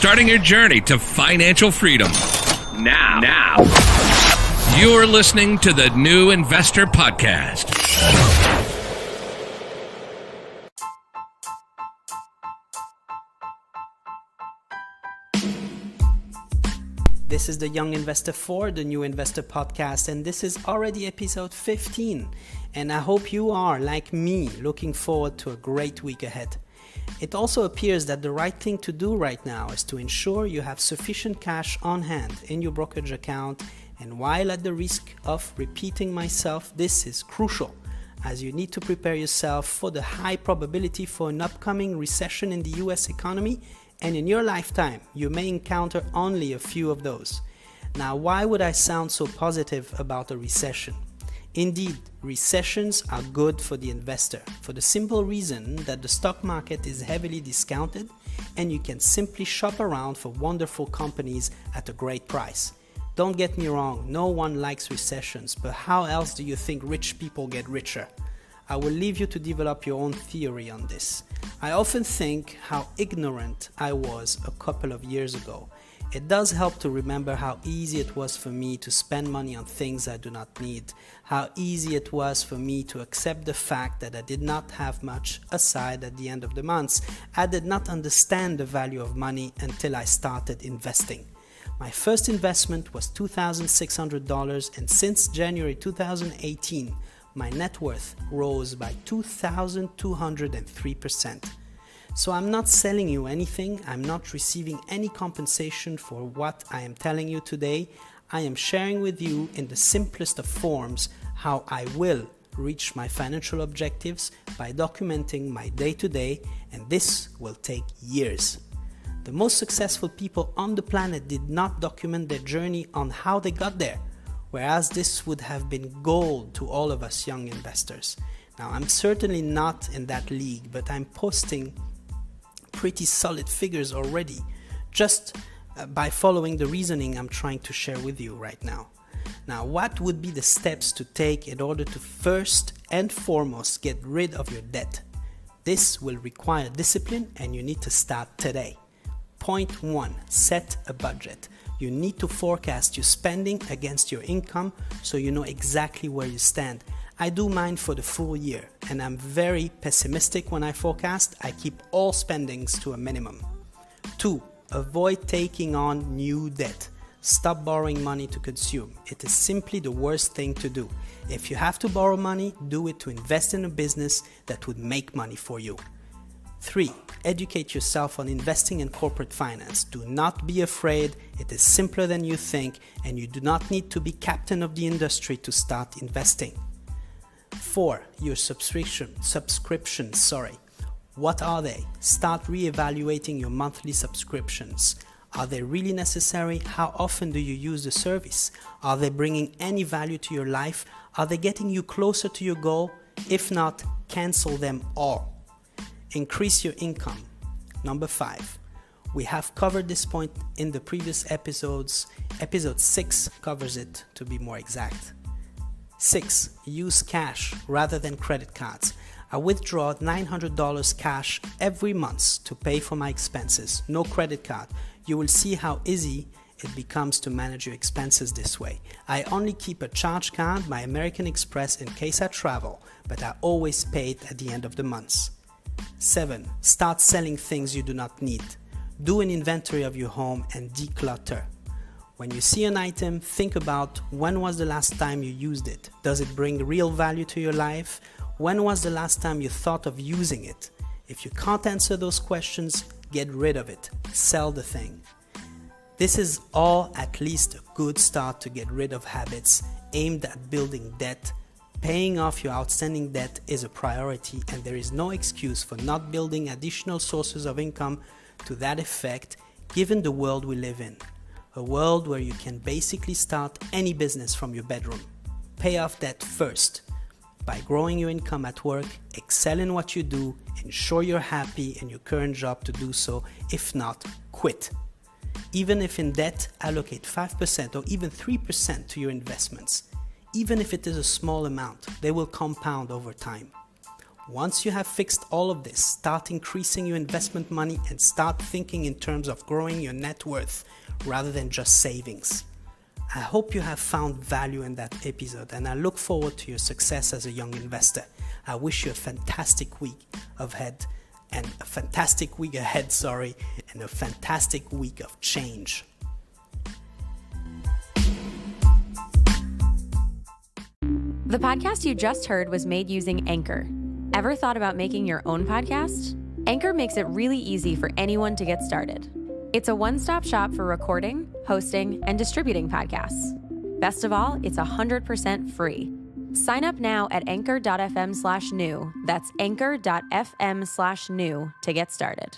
starting your journey to financial freedom. Now, you're listening to the New Investor Podcast. This is the Young Investor for the New Investor Podcast, and this is already episode 15. And I hope you are, like me, looking forward to a great week ahead. It also appears that the right thing to do right now is to ensure you have sufficient cash on hand in your brokerage account. And while at the risk of repeating myself, this is crucial, as you need to prepare yourself for the high probability for an upcoming recession in the US economy. And in your lifetime, you may encounter only a few of those. Now, why would I sound so positive about a recession? Indeed, recessions are good for the investor for the simple reason that the stock market is heavily discounted and you can simply shop around for wonderful companies at a great price. Don't get me wrong, no one likes recessions, but how else do you think rich people get richer? I will leave you to develop your own theory on this. I often think how ignorant I was a couple of years ago. It does help to remember how easy it was for me to spend money on things I do not need, how easy it was for me to accept the fact that I did not have much aside at the end of the months. I did not understand the value of money until I started investing. My first investment was $2,600, and since January 2018, my net worth rose by 2,203%. So I'm not selling you anything, I'm not receiving any compensation for what I am telling you today. I am sharing with you in the simplest of forms how I will reach my financial objectives by documenting my day-to-day, and this will take years. The most successful people on the planet did not document their journey on how they got there, whereas this would have been gold to all of us young investors. Now, I'm certainly not in that league, but I'm posting pretty solid figures already, just by following the reasoning I'm trying to share with you right now. Now, what would be the steps to take in order to first and foremost get rid of your debt? This will require discipline, and you need to start today. Point 1, set a budget. You need to forecast your spending against your income so you know exactly where you stand. I do mine for the full year, and I'm very pessimistic when I forecast. I keep all spendings to a minimum. 2, avoid taking on new debt. Stop borrowing money to consume. It is simply the worst thing to do. If you have to borrow money, do it to invest in a business that would make money for you. 3, educate yourself on investing in corporate finance. Do not be afraid. It is simpler than you think, and you do not need to be captain of the industry to start investing. 4, your subscriptions. What are they? Start reevaluating your monthly subscriptions. Are they really necessary? How often do you use the service? Are they bringing any value to your life? Are they getting you closer to your goal? If not, cancel them all. Increase your income. Number 5. We have covered this point in the previous episodes. Episode 6 covers it, to be more exact. 6. Use cash rather than credit cards. I withdraw $900 cash every month to pay for my expenses. No credit card. You will see how easy it becomes to manage your expenses this way. I only keep a charge card by American Express in case I travel, but I always pay it at the end of the month. 7. Start selling things you do not need. Do an inventory of your home and declutter. When you see an item, think about when was the last time you used it. Does it bring real value to your life? When was the last time you thought of using it? If you can't answer those questions, get rid of it. Sell the thing. This is all at least a good start to get rid of habits aimed at building debt. Paying off your outstanding debt is a priority, and there is no excuse for not building additional sources of income to that effect, given the world we live in. A world where you can basically start any business from your bedroom. Pay off debt first by growing your income at work, excel in what you do, ensure you're happy in your current job to do so. If not, quit. Even if in debt, allocate 5% or even 3% to your investments. Even if it is a small amount, they will compound over time. Once you have fixed all of this, start increasing your investment money and start thinking in terms of growing your net worth rather than just savings. I hope you have found value in that episode, and I look forward to your success as a young investor. I wish you a fantastic week ahead, and a fantastic week of change. The podcast you just heard was made using Anchor. Ever thought about making your own podcast? Anchor makes it really easy for anyone to get started. It's a one-stop shop for recording, hosting, and distributing podcasts. Best of all, it's 100% free. Sign up now at anchor.fm/new. That's anchor.fm/new to get started.